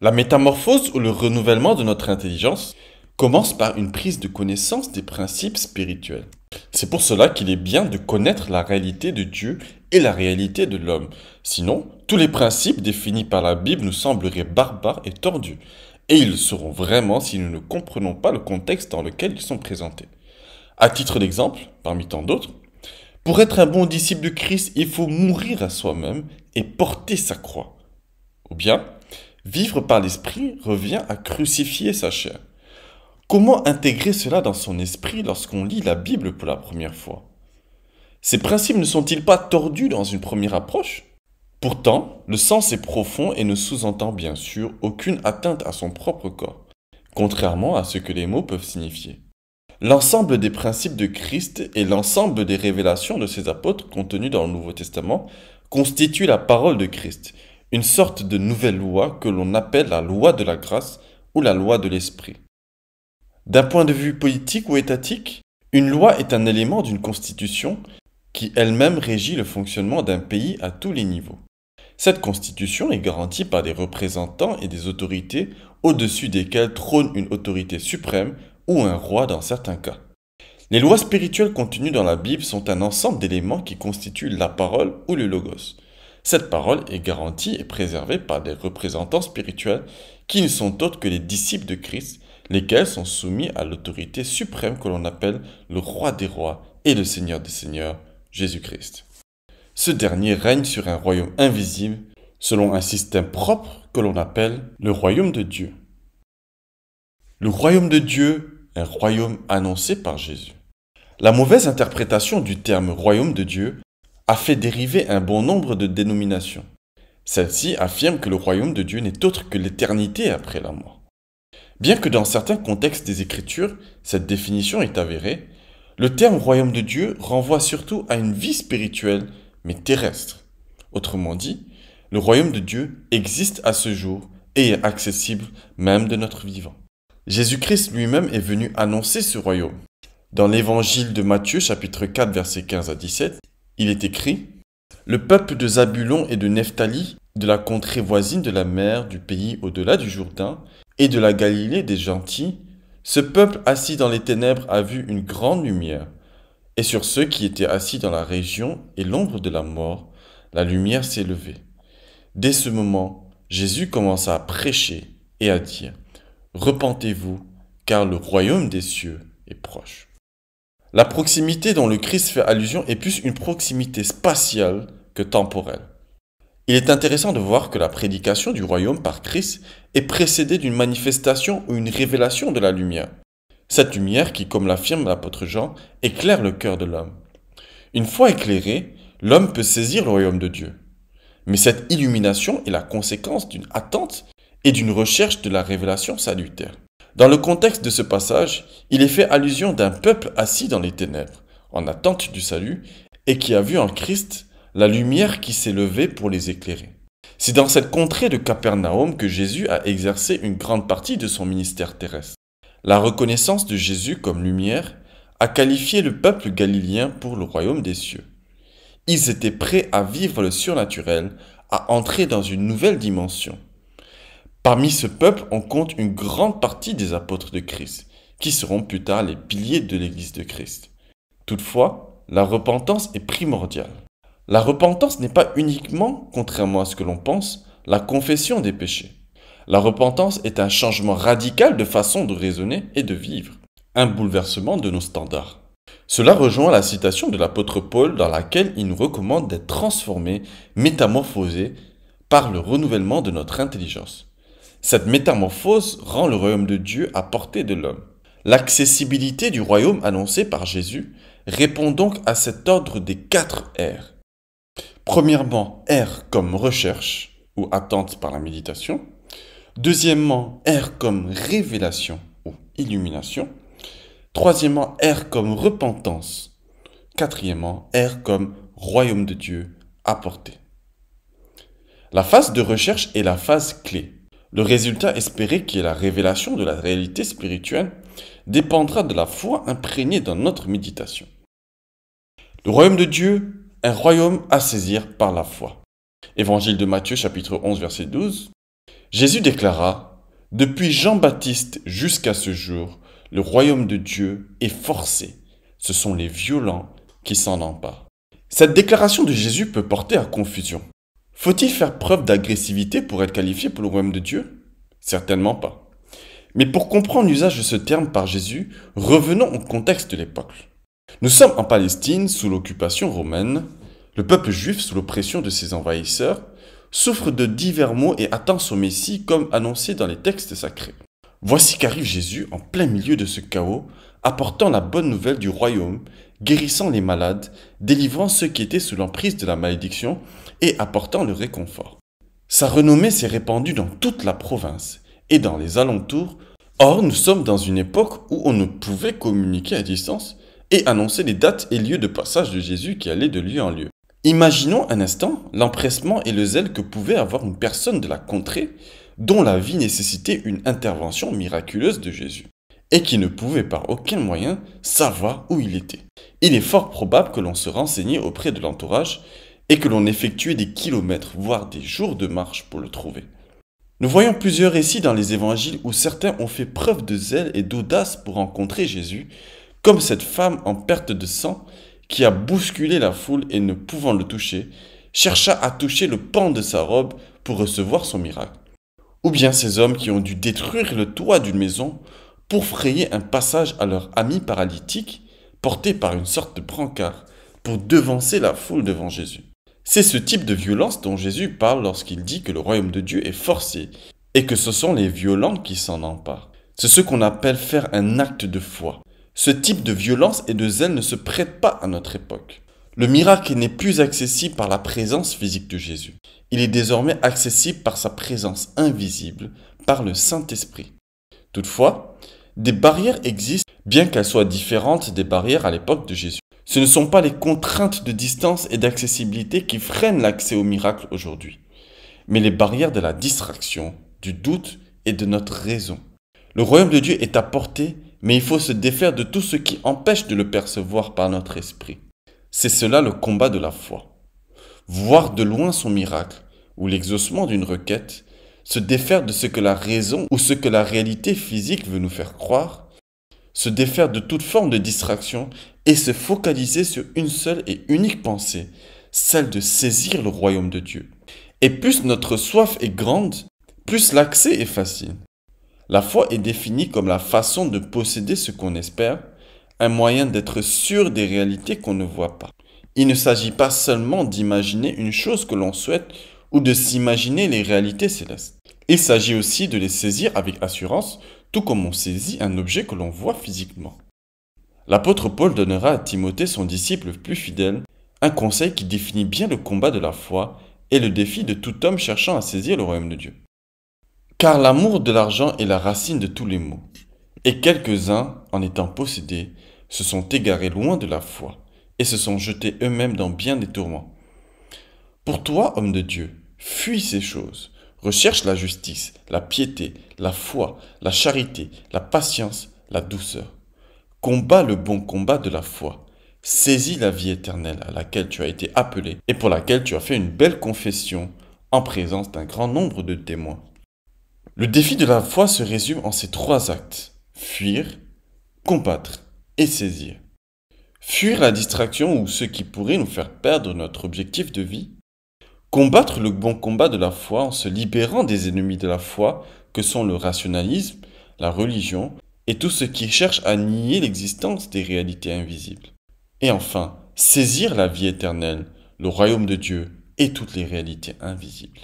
La métamorphose ou le renouvellement de notre intelligence commence par une prise de connaissance des principes spirituels. C'est pour cela qu'il est bien de connaître la réalité de Dieu et la réalité de l'homme. Sinon, tous les principes définis par la Bible nous sembleraient barbares et tordus. Et ils le seront vraiment si nous ne comprenons pas le contexte dans lequel ils sont présentés. À titre d'exemple, parmi tant d'autres, pour être un bon disciple de Christ, il faut mourir à soi-même et porter sa croix. Ou bien, vivre par l'esprit revient à crucifier sa chair. Comment intégrer cela dans son esprit lorsqu'on lit la Bible pour la première fois? Ces principes ne sont-ils pas tordus dans une première approche? Pourtant, le sens est profond et ne sous-entend bien sûr aucune atteinte à son propre corps, contrairement à ce que les mots peuvent signifier. L'ensemble des principes de Christ et l'ensemble des révélations de ses apôtres contenues dans le Nouveau Testament constituent la parole de Christ, une sorte de nouvelle loi que l'on appelle la loi de la grâce ou la loi de l'esprit. D'un point de vue politique ou étatique, une loi est un élément d'une constitution qui elle-même régit le fonctionnement d'un pays à tous les niveaux. Cette constitution est garantie par des représentants et des autorités au-dessus desquels trône une autorité suprême ou un roi dans certains cas. Les lois spirituelles contenues dans la Bible sont un ensemble d'éléments qui constituent la parole ou le logos. Cette parole est garantie et préservée par des représentants spirituels qui ne sont autres que les disciples de Christ, lesquels sont soumis à l'autorité suprême que l'on appelle le roi des rois et le seigneur des seigneurs, Jésus-Christ. Ce dernier règne sur un royaume invisible selon un système propre que l'on appelle le royaume de Dieu. Le royaume de Dieu, un royaume annoncé par Jésus. La mauvaise interprétation du terme royaume de Dieu a fait dériver un bon nombre de dénominations. Celle-ci affirme que le royaume de Dieu n'est autre que l'éternité après la mort. Bien que dans certains contextes des Écritures, cette définition est avérée, le terme royaume de Dieu renvoie surtout à une vie spirituelle, mais terrestre. Autrement dit, le royaume de Dieu existe à ce jour et est accessible même de notre vivant. Jésus-Christ lui-même est venu annoncer ce royaume. Dans l'évangile de Matthieu, chapitre 4, versets 15 à 17, il est écrit « Le peuple de Zabulon et de Nephtali, de la contrée voisine de la mer, du pays au-delà du Jourdain, et de la Galilée des gentils, ce peuple assis dans les ténèbres a vu une grande lumière. Et sur ceux qui étaient assis dans la région et l'ombre de la mort, la lumière s'est levée. Dès ce moment, Jésus commença à prêcher et à dire « Repentez-vous, car le royaume des cieux est proche. » La proximité dont le Christ fait allusion est plus une proximité spatiale que temporelle. Il est intéressant de voir que la prédication du royaume par Christ est précédée d'une manifestation ou une révélation de la lumière. Cette lumière qui, comme l'affirme l'apôtre Jean, éclaire le cœur de l'homme. Une fois éclairé, l'homme peut saisir le royaume de Dieu. Mais cette illumination est la conséquence d'une attente et d'une recherche de la révélation salutaire. Dans le contexte de ce passage, il est fait allusion d'un peuple assis dans les ténèbres, en attente du salut, et qui a vu en Christ la lumière qui s'est levée pour les éclairer. C'est dans cette contrée de Capernaum que Jésus a exercé une grande partie de son ministère terrestre. La reconnaissance de Jésus comme lumière a qualifié le peuple galiléen pour le royaume des cieux. Ils étaient prêts à vivre le surnaturel, à entrer dans une nouvelle dimension. Parmi ce peuple, on compte une grande partie des apôtres de Christ, qui seront plus tard les piliers de l'Église de Christ. Toutefois, la repentance est primordiale. La repentance n'est pas uniquement, contrairement à ce que l'on pense, la confession des péchés. La repentance est un changement radical de façon de raisonner et de vivre, un bouleversement de nos standards. Cela rejoint la citation de l'apôtre Paul dans laquelle il nous recommande d'être transformés, métamorphosés par le renouvellement de notre intelligence. Cette métamorphose rend le royaume de Dieu à portée de l'homme. L'accessibilité du royaume annoncé par Jésus répond donc à cet ordre des 4 R. Premièrement, R comme recherche ou attente par la méditation. Deuxièmement, R comme révélation ou illumination. Troisièmement, R comme repentance. Quatrièmement, R comme royaume de Dieu apporté. La phase de recherche est la phase clé. Le résultat espéré, qui est la révélation de la réalité spirituelle, dépendra de la foi imprégnée dans notre méditation. Le royaume de Dieu, un royaume à saisir par la foi. Évangile de Matthieu, chapitre 11, verset 12. Jésus déclara, « Depuis Jean-Baptiste jusqu'à ce jour, le royaume de Dieu est forcé. Ce sont les violents qui s'en emparent. » Cette déclaration de Jésus peut porter à confusion. Faut-il faire preuve d'agressivité pour être qualifié pour le royaume de Dieu? Certainement pas. Mais pour comprendre l'usage de ce terme par Jésus, revenons au contexte de l'époque. Nous sommes en Palestine sous l'occupation romaine. Le peuple juif, sous l'oppression de ses envahisseurs, souffre de divers maux et attend son Messie comme annoncé dans les textes sacrés. Voici qu'arrive Jésus en plein milieu de ce chaos, apportant la bonne nouvelle du royaume, guérissant les malades, délivrant ceux qui étaient sous l'emprise de la malédiction et apportant le réconfort. Sa renommée s'est répandue dans toute la province et dans les alentours. Or, nous sommes dans une époque où on ne pouvait communiquer à distance et annoncer les dates et lieux de passage de Jésus qui allaient de lieu en lieu. Imaginons un instant l'empressement et le zèle que pouvait avoir une personne de la contrée dont la vie nécessitait une intervention miraculeuse de Jésus et qui ne pouvait par aucun moyen savoir où il était. Il est fort probable que l'on se renseignait auprès de l'entourage et que l'on effectuait des kilomètres, voire des jours de marche pour le trouver. Nous voyons plusieurs récits dans les évangiles où certains ont fait preuve de zèle et d'audace pour rencontrer Jésus, comme cette femme en perte de sang qui a bousculé la foule et ne pouvant le toucher, chercha à toucher le pan de sa robe pour recevoir son miracle. Ou bien ces hommes qui ont dû détruire le toit d'une maison pour frayer un passage à leur ami paralytique, porté par une sorte de brancard, pour devancer la foule devant Jésus. C'est ce type de violence dont Jésus parle lorsqu'il dit que le royaume de Dieu est forcé et que ce sont les violents qui s'en emparent. C'est ce qu'on appelle faire un acte de foi. Ce type de violence et de zèle ne se prête pas à notre époque. Le miracle n'est plus accessible par la présence physique de Jésus. Il est désormais accessible par sa présence invisible, par le Saint-Esprit. Toutefois, des barrières existent, bien qu'elles soient différentes des barrières à l'époque de Jésus. Ce ne sont pas les contraintes de distance et d'accessibilité qui freinent l'accès au miracle aujourd'hui, mais les barrières de la distraction, du doute et de notre raison. Le royaume de Dieu est à portée, mais il faut se défaire de tout ce qui empêche de le percevoir par notre esprit. C'est cela le combat de la foi. Voir de loin son miracle, ou l'exaucement d'une requête, se défaire de ce que la raison ou ce que la réalité physique veut nous faire croire, se défaire de toute forme de distraction et se focaliser sur une seule et unique pensée, celle de saisir le royaume de Dieu. Et plus notre soif est grande, plus l'accès est facile. La foi est définie comme la façon de posséder ce qu'on espère, un moyen d'être sûr des réalités qu'on ne voit pas. Il ne s'agit pas seulement d'imaginer une chose que l'on souhaite ou de s'imaginer les réalités célestes. Il s'agit aussi de les saisir avec assurance, tout comme on saisit un objet que l'on voit physiquement. L'apôtre Paul donnera à Timothée, son disciple le plus fidèle, un conseil qui définit bien le combat de la foi et le défi de tout homme cherchant à saisir le royaume de Dieu. Car l'amour de l'argent est la racine de tous les maux, et quelques-uns, en étant possédés, se sont égarés loin de la foi et se sont jetés eux-mêmes dans bien des tourments. Pour toi, homme de Dieu, fuis ces choses. Recherche la justice, la piété, la foi, la charité, la patience, la douceur. Combat le bon combat de la foi. Saisis la vie éternelle à laquelle tu as été appelé et pour laquelle tu as fait une belle confession en présence d'un grand nombre de témoins. Le défi de la foi se résume en ces trois actes: fuir, combattre et saisir. Fuir la distraction ou ce qui pourrait nous faire perdre notre objectif de vie. Combattre le bon combat de la foi en se libérant des ennemis de la foi que sont le rationalisme, la religion et tout ce qui cherche à nier l'existence des réalités invisibles. Et enfin, saisir la vie éternelle, le royaume de Dieu et toutes les réalités invisibles.